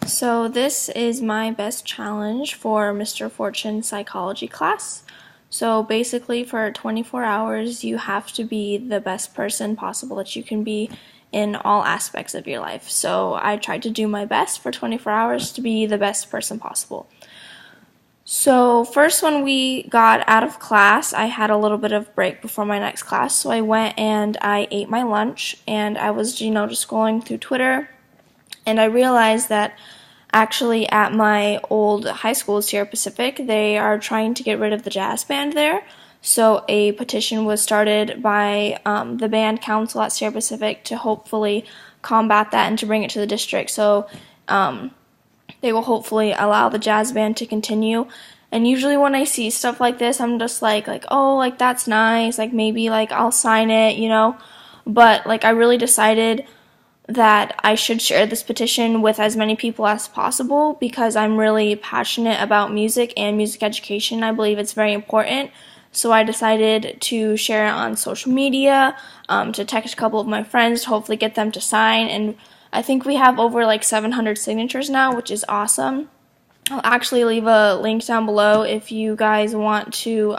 So this is my best challenge for Mr. Fortune psychology class. So basically for 24 hours, you have to be the best person possible that you can be in all aspects of your life. So I tried to do my best for 24 hours to be the best person possible. So first when we got out of class, I had a little bit of break before my next class. So I went and I ate my lunch and I was, just scrolling through Twitter, and I realized that actually at my old high school, Sierra Pacific, they are trying to get rid of the jazz band there. So a petition was started by the band council at Sierra Pacific to hopefully combat that and to bring it to the district. So they will hopefully allow the jazz band to continue. And usually when I see stuff like this, I'm just like, oh, like that's nice. Like maybe like I'll sign it. But like I really decided that I should share this petition with as many people as possible because I'm really passionate about music and music education. I believe it's very important. So I decided to share it on social media, to text a couple of my friends to hopefully get them to sign. And I think we have over like 700 signatures now, which is awesome. I'll actually leave a link down below if you guys want to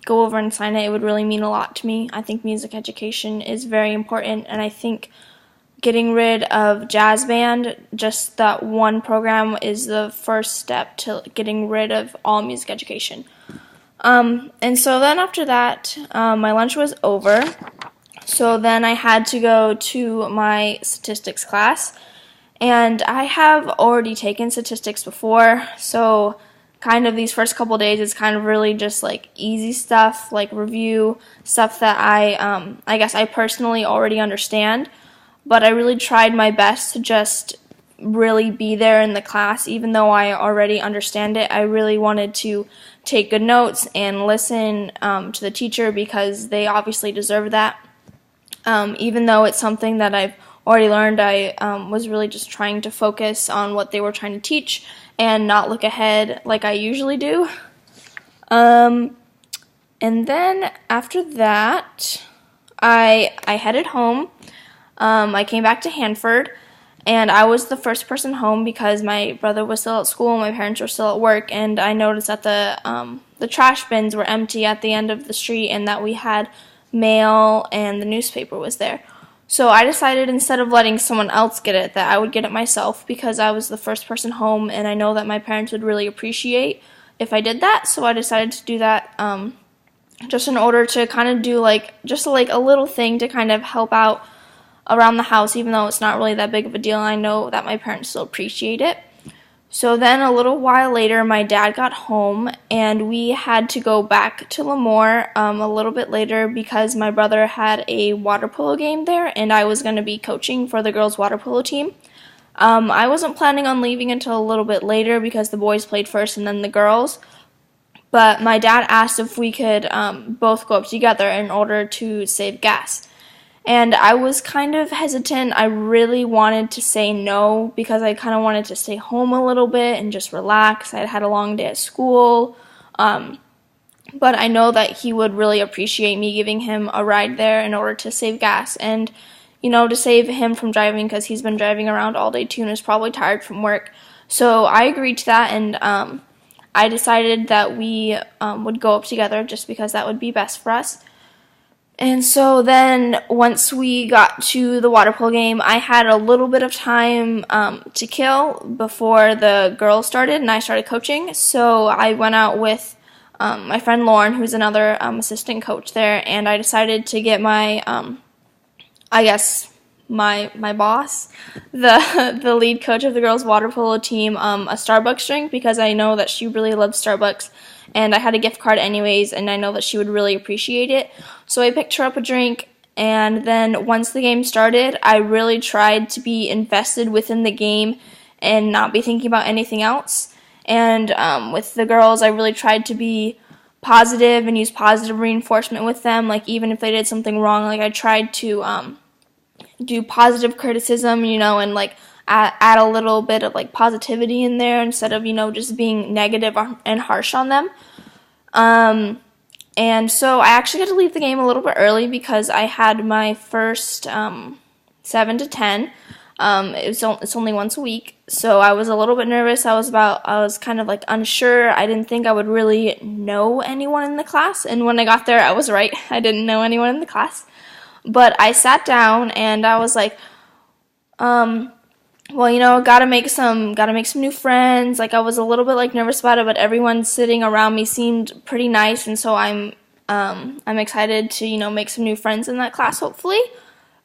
go over and sign it. It would really mean a lot to me. I think music education is very important, and I think getting rid of jazz band, just that one program, is the first step to getting rid of all music education. And so then after that, my lunch was over. So then I had to go to my statistics class. And I have already taken statistics before, so kind of these first couple days is kind of really just like easy stuff, like review stuff that I guess I personally already understand. But I really tried my best to just really be there in the class, even though I already understand it. I really wanted to take good notes and listen to the teacher because they obviously deserve that. Even though it's something that I've already learned, I was really just trying to focus on what they were trying to teach and not look ahead like I usually do. And then after that, I headed home. I came back to Hanford, and I was the first person home because my brother was still at school and my parents were still at work, and I noticed that the trash bins were empty at the end of the street and that we had mail and the newspaper was there. So I decided instead of letting someone else get it, that I would get it myself because I was the first person home and I know that my parents would really appreciate if I did that. So I decided to do that just in order to kind of do just like a little thing to kind of help out around the house, even though it's not really that big of a deal. I know that my parents still appreciate it. So then a little while later, my dad got home, and we had to go back to Lemoore a little bit later because my brother had a water polo game there, and I was going to be coaching for the girls' water polo team. I wasn't planning on leaving until a little bit later because the boys played first and then the girls, but my dad asked if we could both go up together in order to save gas. And I was kind of hesitant. I really wanted to say no because I kind of wanted to stay home a little bit and just relax. I had a long day at school. But I know that he would really appreciate me giving him a ride there in order to save gas and, to save him from driving because he's been driving around all day too and is probably tired from work. So I agreed to that, and I decided that we would go up together just because that would be best for us. And so then once we got to the water polo game, I had a little bit of time to kill before the girls started and I started coaching. So I went out with my friend Lauren, who's another assistant coach there, and I decided to get my, my boss, the lead coach of the girls water polo team, a Starbucks drink because I know that she really loves Starbucks. And I had a gift card anyways, and I know that she would really appreciate it. So I picked her up a drink, and then once the game started, I really tried to be invested within the game and not be thinking about anything else. And with the girls, I really tried to be positive and use positive reinforcement with them. Like, even if they did something wrong, I tried to do positive criticism, and add a little bit of positivity in there instead of just being negative and harsh on them. And so I actually had to leave the game a little bit early because I had my first 7 to 10. It's only once a week, so I was a little bit nervous. I was kind of like unsure. I didn't think I would really know anyone in the class, and when I got there, I was right. I didn't know anyone in the class. But I sat down and I was like, well, gotta make some new friends. Like I was a little bit like nervous about it, but everyone sitting around me seemed pretty nice, and so I'm excited to make some new friends in that class, hopefully.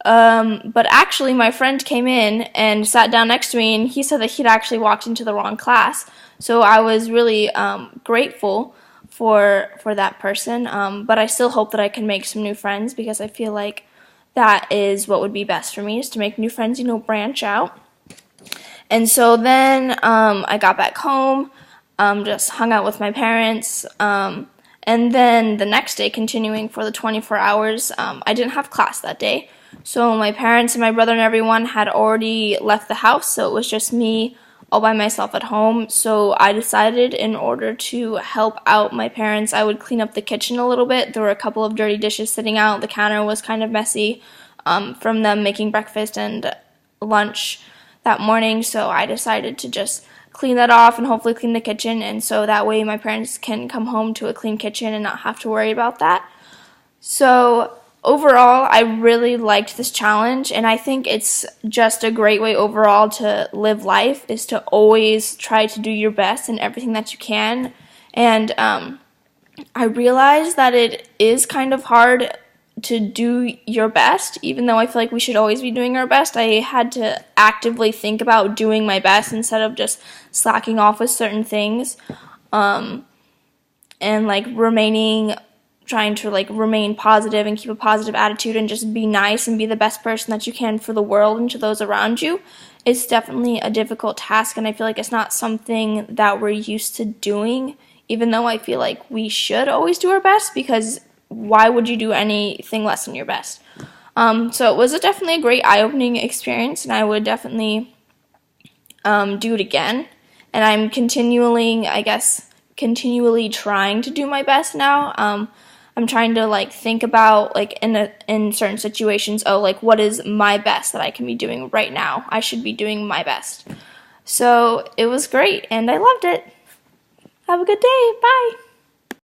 But actually, my friend came in and sat down next to me, and he said that he'd actually walked into the wrong class. So I was really grateful for that person. But I still hope that I can make some new friends because I feel like that is what would be best for me, is to make new friends, branch out. And so then I got back home, just hung out with my parents, and then the next day, continuing for the 24 hours, I didn't have class that day. So my parents and my brother and everyone had already left the house, so it was just me all by myself at home. So I decided, in order to help out my parents, I would clean up the kitchen a little bit. There were a couple of dirty dishes sitting out. The counter was kind of messy from them making breakfast and lunch that morning, so I decided to just clean that off and hopefully clean the kitchen, and so that way my parents can come home to a clean kitchen and not have to worry about that. So overall, I really liked this challenge, and I think it's just a great way overall to live life, is to always try to do your best in everything that you can. And I realized that it is kind of hard to do your best, even though I feel like we should always be doing our best. I had to actively think about doing my best instead of just slacking off with certain things, and trying to remain positive and keep a positive attitude and just be nice and be the best person that you can for the world and to those around you. It's definitely a difficult task, and I feel like it's not something that we're used to doing, even though I feel like we should always do our best, because why would you do anything less than your best? So it was definitely a great eye-opening experience, and I would definitely do it again. And I'm continually trying to do my best now. I'm trying to think about in certain situations, what is my best that I can be doing right now? I should be doing my best. So it was great, and I loved it. Have a good day. Bye.